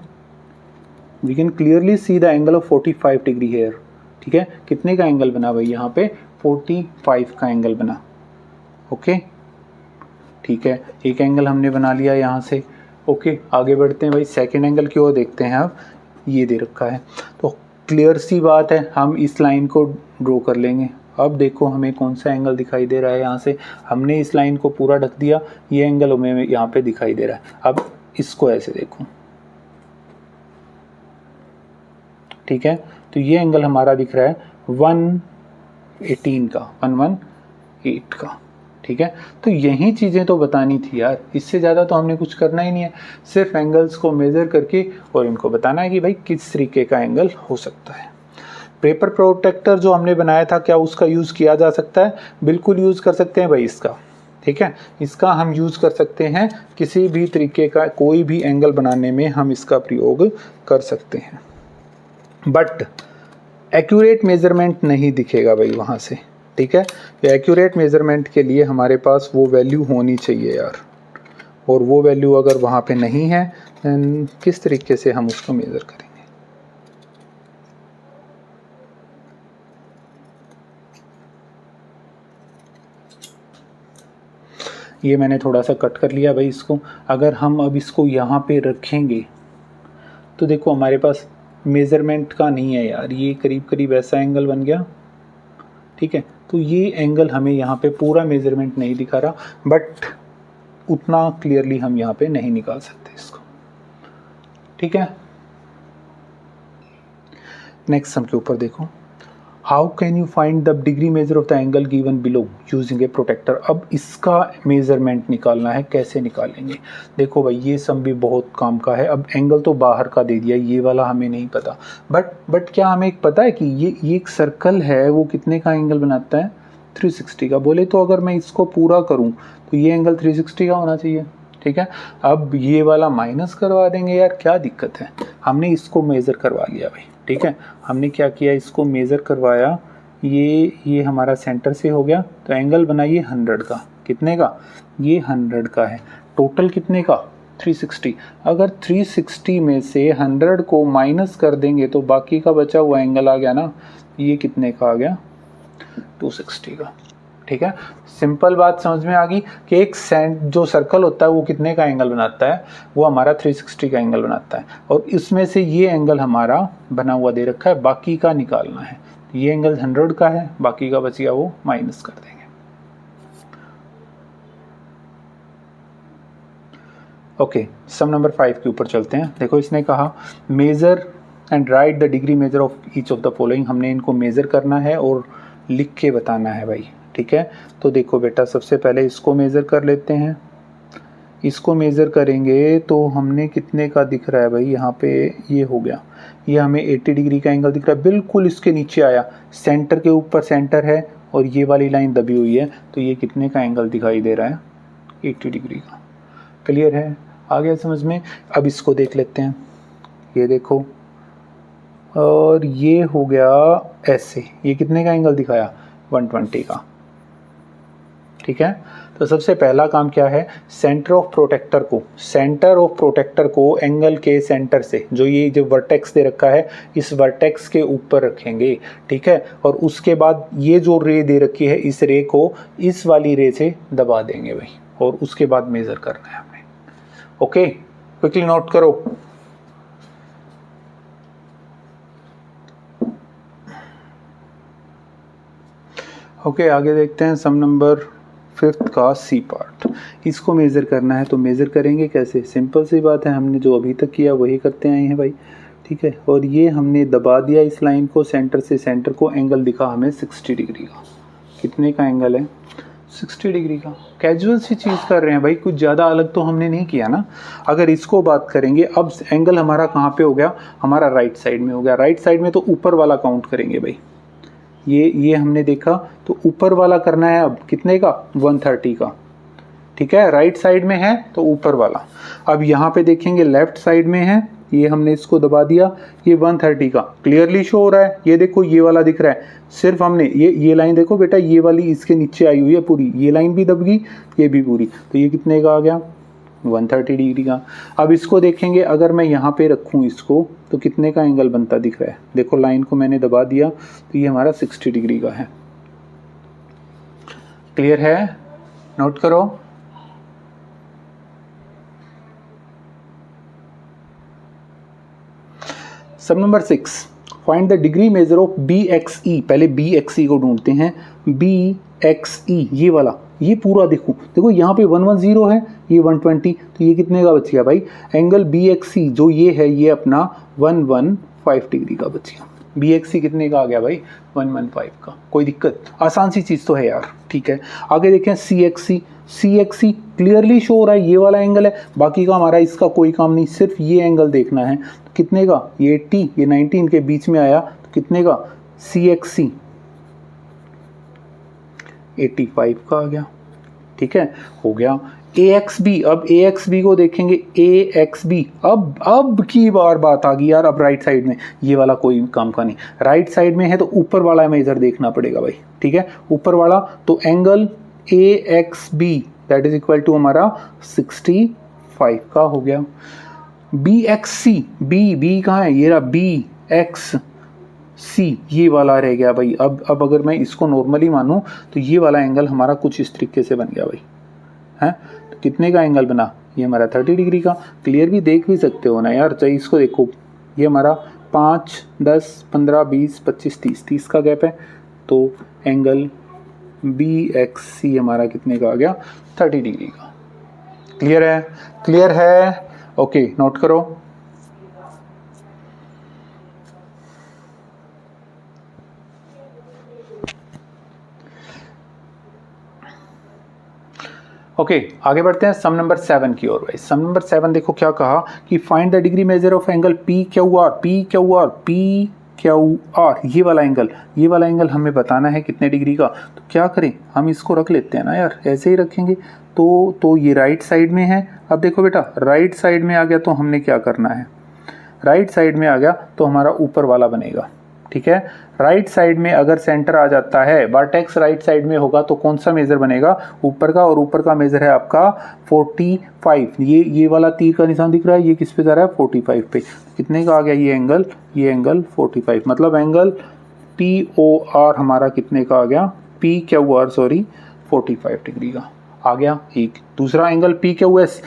We can clearly see the angle of 45 degree here. ठीक है, कितने का एंगल बना भाई यहाँ पे, 45 का एंगल बना। ओके ठीक है, एक एंगल हमने बना लिया यहाँ से। ओके आगे बढ़ते हैं भाई, सेकंड एंगल की ओर देखते हैं। अब ये दे रखा है तो क्लियर सी बात है, हम इस लाइन को ड्रॉ कर लेंगे। अब देखो हमें कौन सा एंगल दिखाई दे रहा है, यहाँ से हमने इस लाइन को पूरा ढक दिया, ये एंगल हमें यहाँ पे दिखाई दे रहा है। अब इसको ऐसे देखो, ठीक है, तो ये एंगल हमारा दिख रहा है 118 का, 118 का। ठीक है, तो यही चीज़ें तो बतानी थी यार, इससे ज़्यादा तो हमने कुछ करना ही नहीं है, सिर्फ एंगल्स को मेज़र करके और इनको बताना है कि भाई किस तरीके का एंगल हो सकता है। पेपर प्रोटेक्टर जो हमने बनाया था, क्या उसका यूज़ किया जा सकता है? बिल्कुल यूज़ कर सकते हैं भाई इसका। ठीक है, इसका हम यूज़ कर सकते हैं, किसी भी तरीके का कोई भी एंगल बनाने में हम इसका प्रयोग कर सकते हैं, बट एक्यूरेट मेज़रमेंट नहीं दिखेगा भाई वहाँ से। ठीक है, एक्यूरेट मेज़रमेंट के लिए हमारे पास वो वैल्यू होनी चाहिए यार, और वो वैल्यू अगर वहाँ पे नहीं है देन किस तरीके से हम उसको मेज़र करेंगे। ये मैंने थोड़ा सा कट कर लिया भाई इसको। अगर हम अब इसको यहाँ पे रखेंगे तो देखो हमारे पास मेज़रमेंट का नहीं है यार, ये करीब करीब ऐसा एंगल बन गया। ठीक है, तो ये एंगल हमें यहाँ पे पूरा मेज़रमेंट नहीं दिखा रहा, बट उतना क्लियरली हम यहाँ पे नहीं निकाल सकते इसको। ठीक है, नेक्स्ट सम के ऊपर देखो, how can you find the degree measure of the angle given below using a protractor. अब इसका मेजरमेंट निकालना है, कैसे निकालेंगे? देखो भाई ये सम भी बहुत काम का है। अब एंगल तो बाहर का दे दिया, ये वाला हमें नहीं पता, बट क्या हमें एक पता है कि ये एक सर्कल है, वो कितने का एंगल बनाता है, 360 का। बोले तो अगर मैं इसको पूरा करूँ तो ये एंगल 360 का होना चाहिए। ठीक है, अब ये वाला माइनस करवा देंगे यार, क्या दिक्कत है, हमने इसको मेज़र करवा लिया भाई। ठीक है, हमने क्या किया, इसको मेज़र करवाया, ये हमारा सेंटर से हो गया, तो एंगल बनाइए 100 का। कितने का, ये 100 का है। टोटल कितने का, 360। अगर 360 में से 100 को माइनस कर देंगे तो बाकी का बचा हुआ एंगल आ गया ना, ये कितने का आ गया, 260 का। ठीक है, सिंपल बात समझ में आ गई कि एक जो सर्कल होता है वो कितने का एंगल बनाता है, वो हमारा 360 का एंगल बनाता है, और इसमें से ये एंगल हमारा बना हुआ दे रखा है, बाकी का निकालना है। ये एंगल 100 का है, बाकी का बच गया वो माइनस कर देंगे। ओके, सम नंबर 5 के ऊपर चलते हैं। देखो इसने कहा measure and write the degree measure of each of the following. हमने इनको मेजर करना है और लिख के बताना है भाई। ठीक है, तो देखो बेटा सबसे पहले इसको मेज़र कर लेते हैं। इसको मेज़र करेंगे तो हमने कितने का दिख रहा है भाई, यहाँ पे ये हो गया, ये हमें 80 डिग्री का एंगल दिख रहा है, बिल्कुल इसके नीचे आया, सेंटर के ऊपर सेंटर है और ये वाली लाइन दबी हुई है, तो ये कितने का एंगल दिखाई दे रहा है, 80 डिग्री का। क्लियर है, आ गया समझ में? अब इसको देख लेते हैं, ये देखो, और ये हो गया ऐसे, ये कितने का एंगल दिखाया, 120 का। ठीक है, तो सबसे पहला काम क्या है, सेंटर ऑफ प्रोटेक्टर को एंगल के सेंटर से, जो ये जो वर्टेक्स दे रखा है, इस वर्टेक्स के ऊपर रखेंगे। ठीक है, और उसके बाद ये जो रे दे रखी है, इस रे को इस वाली रे से दबा देंगे भाई, और उसके बाद मेजर करना है हमें। ओके, क्विकली नोट करो। ओके, आगे देखते हैं सम नंबर 5 का सी पार्ट। इसको मेज़र करना है, तो मेज़र करेंगे कैसे, सिंपल सी बात है, हमने जो अभी तक किया वही करते आए हैं भाई। ठीक है, और ये हमने दबा दिया इस लाइन को सेंटर से, सेंटर को एंगल दिखा हमें 60 डिग्री का। कितने का एंगल है, 60 डिग्री का। कैजुअल सी चीज़ कर रहे हैं भाई, कुछ ज़्यादा अलग तो हमने नहीं किया ना। अगर इसको बात करेंगे, अब एंगल हमारा कहाँ पे हो गया, हमारा राइट साइड में हो गया। राइट साइड में तो ऊपर वाला काउंट करेंगे भाई, ये हमने देखा, तो ऊपर वाला करना है अब कितने का, 130 का। ठीक है, राइट साइड में है तो ऊपर वाला। अब यहाँ पे देखेंगे लेफ्ट साइड में है ये हमने इसको दबा दिया, ये 130 का क्लियरली शो हो रहा है। ये देखो ये वाला दिख रहा है, सिर्फ हमने ये लाइन देखो बेटा, ये वाली इसके नीचे आई हुई है पूरी, ये लाइन भी दब गई, ये भी पूरी, तो ये कितने का आ गया 130 डिग्री का। अब इसको देखेंगे, अगर मैं यहाँ पे रखूँ इसको तो कितने का एंगल बनता दिख रहा है। देखो लाइन को मैंने दबा दिया तो ये हमारा 60 डिग्री का है। क्लियर है, नोट करो। सब number 6, find the degree measure of BXE। पहले BXE को ढूंढते हैं। BXE ये वाला, ये पूरा देखो यहाँ पे 110 है, ये 120, तो ये कितने का बच गया भाई एंगल BXE जो ये है, ये अपना 115 डिग्री का बच गया। BXE कितने का आ गया भाई 115 का। कोई दिक्कत, आसान सी चीज़ तो है यार। ठीक है, आगे देखें CXE क्लियरली शो हो रहा है, ये वाला एंगल है, बाकी का हमारा इसका कोई काम नहीं, सिर्फ ये एंगल देखना है। तो कितने का, ये 80 ये 90 इनके बीच में आया, तो कितने का CXE 85 का आ गया। ठीक है, हो गया। AXB, अब AXB को देखेंगे। AXB अब की बार बात आ गई यार, अब राइट साइड में, ये वाला कोई काम का नहीं, राइट साइड में है तो ऊपर वाला मेजर देखना पड़ेगा भाई। ठीक है, ऊपर वाला, तो angle AXB that is equal to हमारा 65 का हो गया। BXC, B कहाँ है, ये रहा BXC, ये वाला रह गया भाई। अब अगर मैं इसको नॉर्मली मानूं तो ये वाला एंगल हमारा कुछ इस तरीके से बन गया भाई, है। तो कितने का एंगल बना, ये हमारा 30 डिग्री का। क्लियर भी देख भी सकते हो ना यार, चाहिए इसको देखो, ये हमारा 5, 10, 15, 20, 25, 30 का गैप है, तो एंगल BXC हमारा कितने का आ गया 30 डिग्री का। क्लियर है, ओके नोट करो। ओके, आगे बढ़ते हैं सम नंबर 7 की ओर। भाई सम नंबर 7 देखो क्या कहा कि find the degree measure of angle PQR। ये वाला एंगल हमें बताना है कितने डिग्री का। तो क्या करें, हम इसको रख लेते हैं ना यार, ऐसे ही रखेंगे। तो ये राइट साइड में है। अब देखो बेटा, राइट साइड में आ गया तो हमने क्या करना है, राइट साइड में आ गया तो हमारा ऊपर वाला बनेगा। ठीक है, राइट साइड में अगर सेंटर आ जाता है, वर्टेक्स राइट साइड में होगा तो कौन सा मेजर बनेगा, ऊपर का, और ऊपर का मेजर है आपका 45। ये वाला तीर का निशान दिख रहा है, ये किस पे जा रहा है 45 पे। कितने का आ गया ये एंगल 45, मतलब एंगल POR हमारा कितने का आ गया, PQR 45 डिग्री का आ गया। एक दूसरा एंगल PQS,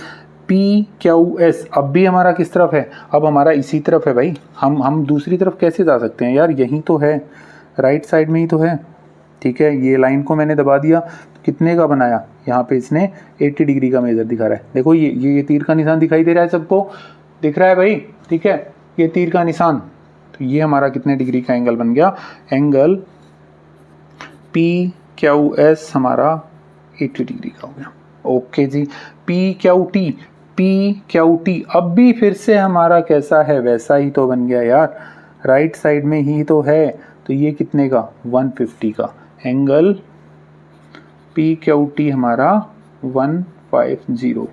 अब भी हमारा किस तरफ है, अब हमारा इसी तरफ है भाई। हम दूसरी तरफ कैसे जा सकते हैं यार, यहीं तो है, राइट साइड में ही तो है। ठीक है, ये लाइन को मैंने दबा दिया, तो कितने का बनाया, यहाँ पे इसने 80 डिग्री का मेजर दिखा रहा है। देखो ये तीर का निशान दिखाई दे रहा है, सबको दिख रहा है भाई। ठीक है, ये तीर का निशान, तो ये हमारा कितने डिग्री का एंगल बन गया, एंगल PQS हमारा 80 डिग्री का हो गया। ओके जी, PQT अब भी फिर से हमारा कैसा है, वैसा ही तो बन गया यार, राइट साइड में ही तो है। तो ये कितने का 150 का एंगल PQT हमारा 150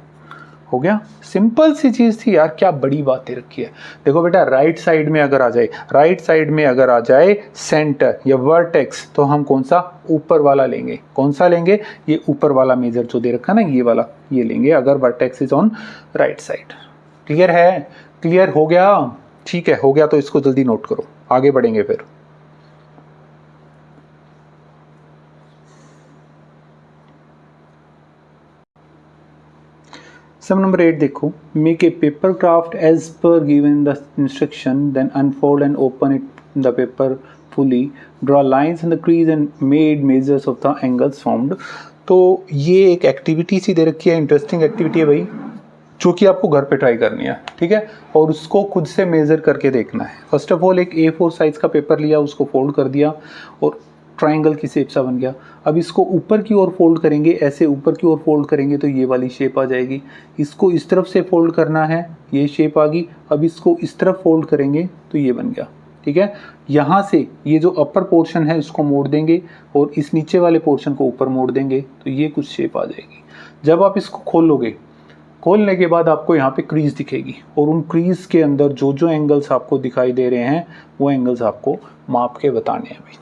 हो गया। सिंपल सी चीज़ थी यार, क्या बड़ी बातें रखी है। देखो बेटा, राइट साइड में अगर आ जाए सेंटर या वर्टेक्स, तो हम कौन सा, ऊपर वाला लेंगे। कौन सा लेंगे, ये ऊपर वाला मेजर जो दे रखा ना, ये वाला, ये लेंगे अगर vertex is on right side. Clear है, क्लियर हो गया। ठीक है, हो गया तो इसको जल्दी नोट करो, आगे बढ़ेंगे फिर। सम नंबर 8 देखो, make a paper craft as per given the instruction, then unfold and open it the paper fully, draw lines in the crease and made measures of the angles formed. तो ये एक एक्टिविटी सी दे रखी है, इंटरेस्टिंग एक्टिविटी है भाई, जो कि आपको घर पे ट्राई करनी है। ठीक है, और उसको खुद से मेज़र करके देखना है। फर्स्ट ऑफ ऑल एक A4 साइज़ का पेपर लिया, उसको फोल्ड कर दिया और ट्रायंगल की शेप सा बन गया। अब इसको ऊपर की ओर फोल्ड करेंगे, ऐसे ऊपर की ओर फोल्ड करेंगे तो ये वाली शेप आ जाएगी। इसको इस तरफ से फोल्ड करना है, ये शेप आ गई। अब इसको इस तरफ फोल्ड करेंगे तो ये बन गया। ठीक है, यहाँ से ये जो अपर पोर्शन है इसको मोड़ देंगे और इस नीचे वाले पोर्शन को ऊपर मोड़ देंगे तो ये कुछ शेप आ जाएगी। जब आप इसको खोलने के बाद आपको यहाँ पे क्रीज दिखेगी और उन क्रीज के अंदर जो जो एंगल्स आपको दिखाई दे रहे हैं वो एंगल्स आपको माप के बताने हैं भाई।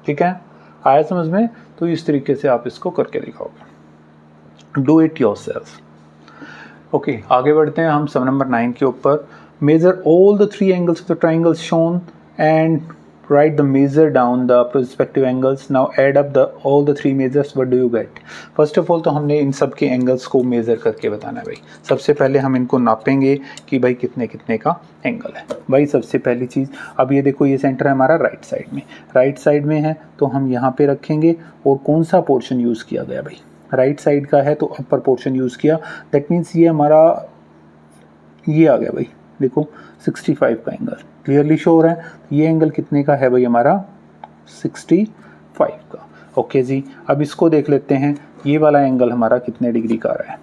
ठीक है, आया समझ में? तो इस तरीके से आप इसको करके दिखाओगे। Do it yourself. ओके, आगे बढ़ते हैं हम सम नंबर 9 के ऊपर। Measure all the 3 angles of the triangle shown and write the measure down the prospective angles. Now add up all the 3 measures. What do you get? First of all तो हमने इन सब के एंगल्स को मेज़र करके बताना है भाई। सबसे पहले हम इनको नापेंगे कि भाई कितने कितने का एंगल है। भाई सबसे पहली चीज़, अब ये देखो ये सेंटर है हमारा राइट साइड में है तो हम यहाँ पे रखेंगे। और कौन सा पोर्शन यूज़ किया गया भाई? राइट साइड का है तो अपर पोर्शन यूज़ किया। दैट मीन्स ये हमारा ये आ गया भाई, देखो 65 का एंगल क्लियरली शो हो रहा है। ये एंगल कितने का है भाई हमारा? 65 का। ओके जी, अब इसको देख लेते हैं, ये वाला एंगल हमारा कितने डिग्री का आ रहा है।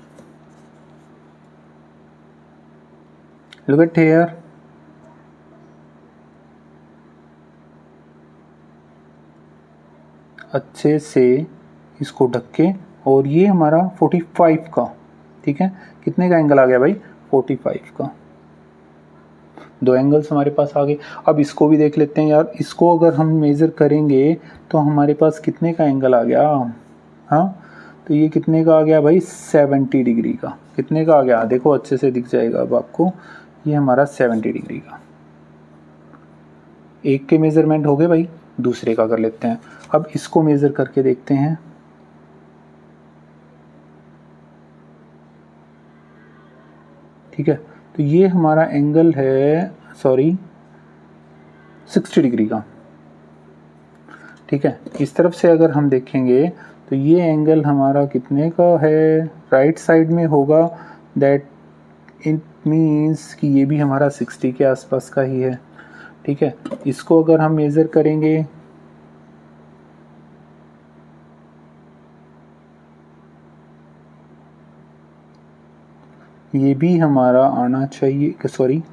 लुक एट हियर, अच्छे से इसको ढक के, और ये हमारा 45 का। ठीक है, कितने का एंगल आ गया भाई? 45 का। दो एंगल्स हमारे पास आ गए। अब इसको भी देख लेते हैं यार, इसको अगर हम मेज़र करेंगे तो हमारे पास कितने का एंगल आ गया? हाँ, तो ये कितने का आ गया भाई? 70 डिग्री का। कितने का आ गया? देखो अच्छे से दिख जाएगा अब आपको, ये हमारा 70 डिग्री का। एक के मेज़रमेंट हो गए भाई, दूसरे का कर लेते हैं। अब इसको मेज़र करके देखते हैं। ठीक है, तो ये हमारा एंगल है 60 डिग्री का। ठीक है, इस तरफ से अगर हम देखेंगे तो ये एंगल हमारा कितने का है? राइट साइड में होगा। दैट इट मीन्स कि ये भी हमारा 60 के आसपास का ही है। ठीक है, इसको अगर हम मेज़र करेंगे ये भी हमारा आना चाहिए,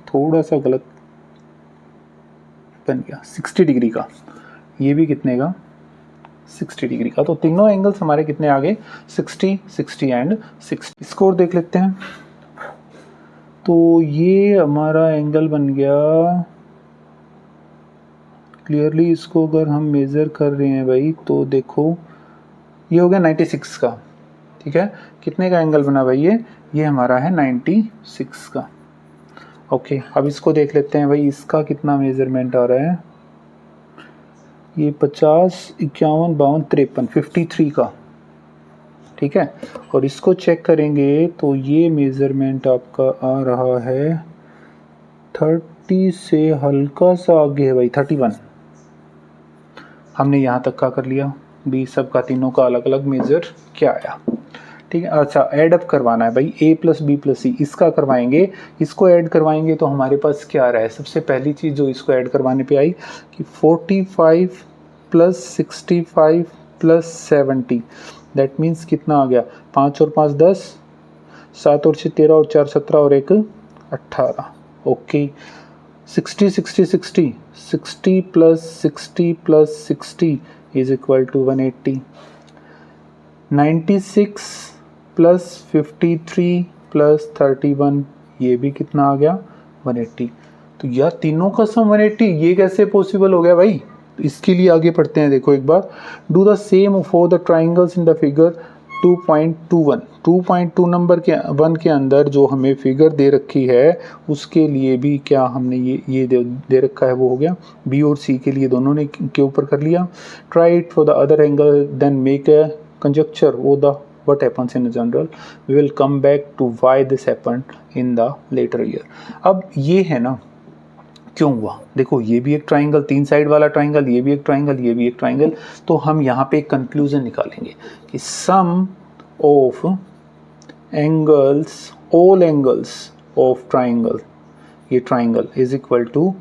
थोड़ा सा गलत बन गया, 60 डिग्री का। ये भी कितने का? 60 डिग्री का। तो तीनों एंगल्स हमारे कितने आ गए? 60, 60 एंड 60। स्कोर देख लेते हैं। तो ये हमारा एंगल बन गया, क्लियरली इसको अगर हम मेज़र कर रहे हैं भाई तो देखो ये हो गया 96 का। ठीक है, कितने का एंगल बना भाई? ये हमारा है 96 का। ओके, अब इसको देख लेते हैं भाई, इसका कितना मेज़रमेंट आ रहा है? ये 50, 51, 52, 53, 53 का। ठीक है, और इसको चेक करेंगे तो ये मेज़रमेंट आपका आ रहा है 30 से हल्का सा आगे है भाई, 31। हमने यहाँ तक का कर लिया। बी सब का तीनों का अलग अलग मेज़र क्या आया। ठीक है, अच्छा ऐड अप करवाना है भाई, a प्लस बी प्लस सी, इसका करवाएंगे। इसको ऐड करवाएंगे तो हमारे पास क्या आ रहा है? सबसे पहली चीज़ जो इसको ऐड करवाने पे आई कि 45 प्लस 65 प्लस 70, दैट मीन्स कितना आ गया? 5 और 5 10, 7 और 6 13 और 4 17 और 1 18। Okay, 60 60 60, 60 plus 60 is equal to 180। 96 plus 53 plus 31, ये भी कितना आ गया? 180। तो यार तीनों का सम 180, ये कैसे पॉसिबल हो गया भाई? तो इसके लिए आगे पढ़ते हैं। देखो एक बार, do the same for the triangles in the figure 2.21। 2.2 number के 1 के अंदर जो हमें फिगर दे रखी है उसके लिए भी क्या हमने ये दे रखा है, वो हो गया। बी और सी के लिए दोनों ने के ऊपर कर लिया। Try it for the other angle then make a conjecture what happens in general. We will come back to why this happened in the later year. अब ये है ना, क्यों हुआ? देखो ये भी एक ट्राइंगल, 3 साइड वाला ट्राइंगल, ये भी एक ट्राइंगल, ये भी एक ट्राइंगल। तो हम यहाँ पे एक कंक्लूजन निकालेंगे कि sum of angles, all angles of triangle, ये ट्राइंगल इज इक्वल टू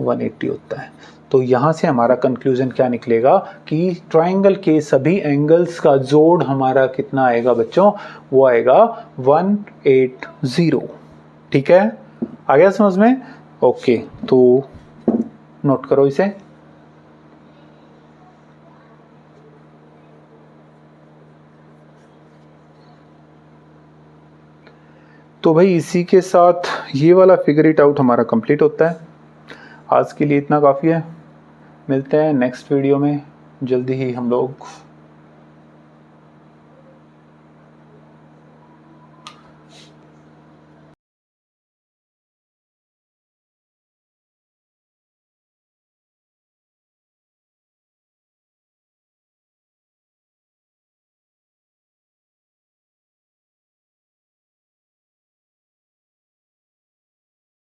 180 होता है। तो यहाँ से हमारा कंक्लूजन क्या निकलेगा कि ट्राइंगल के सभी एंगल्स का जोड़ हमारा कितना आएगा बच्चों? वो आएगा 180। ठीक है, आ गया समझ में? ओके, तो नोट करो इसे। तो भाई इसी के साथ ये वाला फिगर इट आउट हमारा कंप्लीट होता है। आज के लिए इतना काफ़ी है। मिलते हैं नेक्स्ट वीडियो में, जल्दी ही हम लोग